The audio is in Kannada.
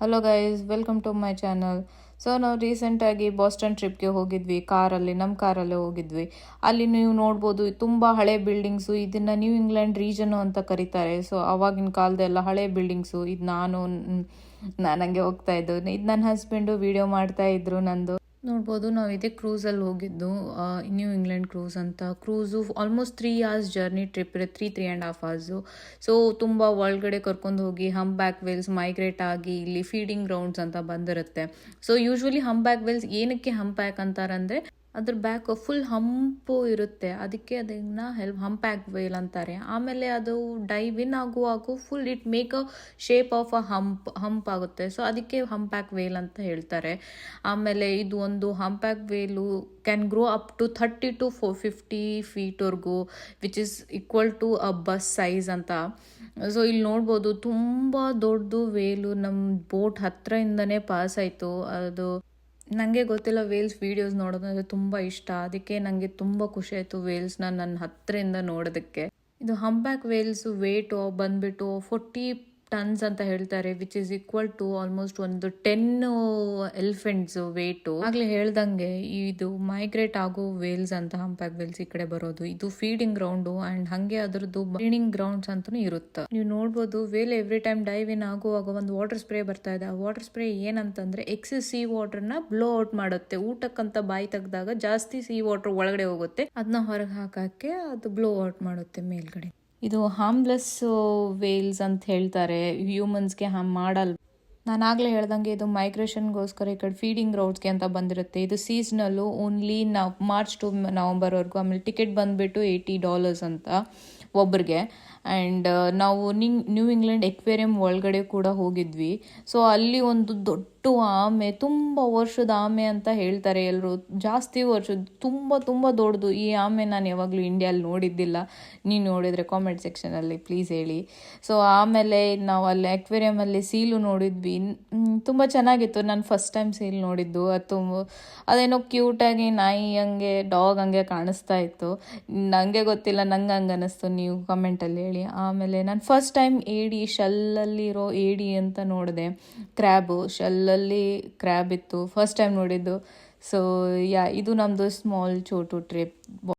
Hello guys, welcome to my channel. So ನಾವು ರೀಸೆಂಟಾಗಿ ಬಾಸ್ಟನ್ ಟ್ರಿಪ್ಗೆ ಹೋಗಿದ್ವಿ ನಮ್ಮ ಕಾರಲ್ಲೇ ಹೋಗಿದ್ವಿ. ಅಲ್ಲಿ ನೀವು ನೋಡ್ಬೋದು ತುಂಬ ಹಳೆ ಬಿಲ್ಡಿಂಗ್ಸು, ಇದನ್ನು ನ್ಯೂ ಇಂಗ್ಲೆಂಡ್ ರೀಜನು ಅಂತ ಕರೀತಾರೆ. ಸೊ ಅವಾಗಿನ ಕಾಲದೆಲ್ಲ ಹಳೆ ಬಿಲ್ಡಿಂಗ್ಸು. ಇದು ನನಗೆ ಹೋಗ್ತಾ ಇದ್ದು, ಇದು ನನ್ನ ಹಸ್ಬೆಂಡು ವಿಡಿಯೋ ಮಾಡ್ತಾ ಇದ್ರು ನಂದು. ನೋಡ್ಬೋದು ನಾವು ಇದೇ ಕ್ರೂಸಲ್ಲಿ ಹೋಗಿದ್ದು, ನ್ಯೂ ಇಂಗ್ಲೆಂಡ್ ಕ್ರೂಸ್ ಅಂತ. Cruise almost 3 hours journey trip ಇರುತ್ತೆ, 3.5 hours. ಸೊ ತುಂಬ ಒಳಗಡೆ ಕರ್ಕೊಂಡು ಹೋಗಿ ಬ್ಯಾಕ್ ವೇಲ್ಸ್ ಮೈಗ್ರೇಟ್ ಆಗಿ ಇಲ್ಲಿ ಫೀಡಿಂಗ್ ಗ್ರೌಂಡ್ಸ್ ಅಂತ ಬಂದಿರುತ್ತೆ. ಸೊ ಯೂಶ್ವಲಿ ಬ್ಯಾಕ್ ವೇಲ್ಸ್ ಏನಕ್ಕೆ ಬ್ಯಾಕ್ ಅಂತಾರಂದರೆ ಅದ್ರ ಬ್ಯಾಕ್ ಫುಲ್ ಹಂಪು ಇರುತ್ತೆ, ಅದಕ್ಕೆ ಅದನ್ನ ಹಂಪ್ಯಾಕ್ ವೇಲ್ ಅಂತಾರೆ. ಆಮೇಲೆ ಅದು ಡೈವ್ ಇನ್ ಆಗುವಾಗ full it make a shape of a hump ಆಗುತ್ತೆ. ಸೊ ಅದಕ್ಕೆ ಹಂಪ್ಯಾಕ್ ವೇಲ್ ಅಂತ ಹೇಳ್ತಾರೆ. ಆಮೇಲೆ ಇದು ಒಂದು humpback whale can grow up to 30 to 50 feetವರೆಗೂ, which is equal to a bus size ಅಂತ. ಸೊ ಇಲ್ಲಿ ನೋಡ್ಬೋದು ತುಂಬ ದೊಡ್ಡದು ವೇಲು. ನಮ್ಮ ಬೋಟ್ ಹತ್ರದಿಂದನೇ ಪಾಸ್ ಆಯಿತು. ಅದು ನನಗೆ ಗೊತ್ತಿಲ್ಲ, ವೇಲ್ಸ್ ವೀಡಿಯೋಸ್ ನೋಡೋದಂದರೆ ತುಂಬ ಇಷ್ಟ. ಅದಕ್ಕೆ ನನಗೆ ತುಂಬ ಖುಷಿ ಆಯಿತು ವೇಲ್ಸ್ನ ನನ್ನ ಹತ್ತಿರದಿಂದ ನೋಡೋದಕ್ಕೆ. ಇದು ಹಂಪ್ಯಾಕ್ ವೇಲ್ಸ್ ವೇಟು ಬಂದುಬಿಟ್ಟು 40 tons ಅಂತ ಹೇಳ್ತಾರೆ, which is equal to almost ಒಂದು 10 ಎಲಿಫೆಂಟ್ಸ್ ವೇಟು. ಆಗಲೇ ಹೇಳ್ದಂಗೆ ಇದು ಮೈಗ್ರೇಟ್ ಆಗೋ ವೇಲ್ಸ್ ಅಂತ ಹಂಪ್ಯಾಕ್ ವೇಲ್ಸ್ ಈ ಕಡೆ ಬರೋದು. ಇದು ಫೀಡಿಂಗ್ ಗ್ರೌಂಡು ಆ್ಯಂಡ್ ಹಾಗೆ ಅದರದ್ದು ಬ್ರೀಡಿಂಗ್ ಗ್ರೌಂಡ್ಸ್ ಅಂತಲೂ ಇರುತ್ತೆ. ನೀವು ನೋಡ್ಬೋದು veil every time dive in ಆಗುವಾಗ ಒಂದು ವಾಟರ್ ಸ್ಪ್ರೇ ಬರ್ತಾ ಇದೆ. ಆ ವಾಟರ್ ಸ್ಪ್ರೇ ಏನಂತಂದರೆ ಎಕ್ಸೆಸ್ ಸಿ ವಾಟರ್ನ ಬ್ಲೋ ಔಟ್ ಮಾಡುತ್ತೆ. ಊಟಕ್ಕಂತ ಬಾಯಿ ತೆಗೆದಾಗ ಜಾಸ್ತಿ ಸಿ ವಾಟರ್ ಒಳಗಡೆ ಹೋಗುತ್ತೆ, ಅದನ್ನ ಹೊರಗೆ ಹಾಕೋಕ್ಕೆ ಅದು ಬ್ಲೋ ಔಟ್ ಮಾಡುತ್ತೆ ಮೇಲ್ಗಡೆ. ಇದು ಹಾರ್ಮ್ಲೆಸ್ ವೇಲ್ಸ್ ಅಂತ ಹೇಳ್ತಾರೆ, ಹ್ಯೂಮನ್ಸ್ಗೆ ಹಾರ್ಮ್ ಮಾಡಲ್ಲ. ನಾನು ಆಗಲೇ ಹೇಳ್ದಂಗೆ ಇದು ಮೈಗ್ರೇಷನ್ಗೋಸ್ಕರ ಈ ಕಡೆ ಫೀಡಿಂಗ್ ಗ್ರೌಂಡ್ಸ್ಗೆ ಅಂತ ಬಂದಿರುತ್ತೆ. ಇದು ಸೀಸ್ನಲ್ಲು ಓನ್ಲಿ ಮಾರ್ಚ್ ಟು ನವಂಬರ್ವರೆಗೂ. ಆಮೇಲೆ ಟಿಕೆಟ್ ಬಂದುಬಿಟ್ಟು $80 ಅಂತ ಒಬ್ರಿಗೆ. ಆ್ಯಂಡ್ ನಾವು ನ್ಯೂ ಇಂಗ್ಲೆಂಡ್ ಎಕ್ವೇರಿಯಂ ಒಳಗಡೆ ಕೂಡ ಹೋಗಿದ್ವಿ. ಸೊ ಅಲ್ಲಿ ಒಂದು ದೊಡ್ಡ ಆಮೆ, ತುಂಬ ವರ್ಷದ ಆಮೆ ಅಂತ ಹೇಳ್ತಾರೆ ಎಲ್ಲರೂ, ಜಾಸ್ತಿ ವರ್ಷದ, ತುಂಬ ದೊಡ್ಡದು. ಈ ಆಮೆ ನಾನು ಯಾವಾಗಲೂ ಇಂಡಿಯಲ್ಲಿ ನೋಡಿದ್ದಿಲ್ಲ. ನೀವು ನೋಡಿದರೆ ಕಾಮೆಂಟ್ ಸೆಕ್ಷನಲ್ಲಿ ಪ್ಲೀಸ್ ಹೇಳಿ. ಸೊ ಆಮೇಲೆ ನಾವು ಅಲ್ಲಿ ಎಕ್ವೇರಿಯಮಲ್ಲಿ ಸೀಲು ನೋಡಿದ್ವಿ, ತುಂಬ ಚೆನ್ನಾಗಿತ್ತು. ನಾನು ಫಸ್ಟ್ ಟೈಮ್ ಸೀಲ್ ನೋಡಿದ್ದು. ಅದು ಅದೇನೋ ಕ್ಯೂಟಾಗಿ ನಾಯಿ ಹಂಗೆ ಡಾಗ್ ಹಂಗೆ ಕಾಣಿಸ್ತಾ ಇತ್ತು. ನನಗೆ ಗೊತ್ತಿಲ್ಲ, ನಂಗೆ ಹಂಗೆ ಅನ್ನಿಸ್ತು, ನೀವು ಕಮೆಂಟಲ್ಲಿ ಹೇಳಿ. ಆಮೇಲೆ ನಾನು ಫಸ್ಟ್ ಟೈಮ್ ಶೆಲ್ಲಲ್ಲಿರೋ ಏಡಿ ಅಂತ ನೋಡಿದೆ. ಶೆಲ್ಲಲ್ಲಿ ಕ್ರ್ಯಾಬ್ ಇತ್ತು, ಫಸ್ಟ್ ಟೈಮ್ ನೋಡಿದ್ದು. ಸೊ ಇದು ನಮ್ಮದು ಸ್ಮಾಲ್ ಚೋಟು ಟ್ರಿಪ್.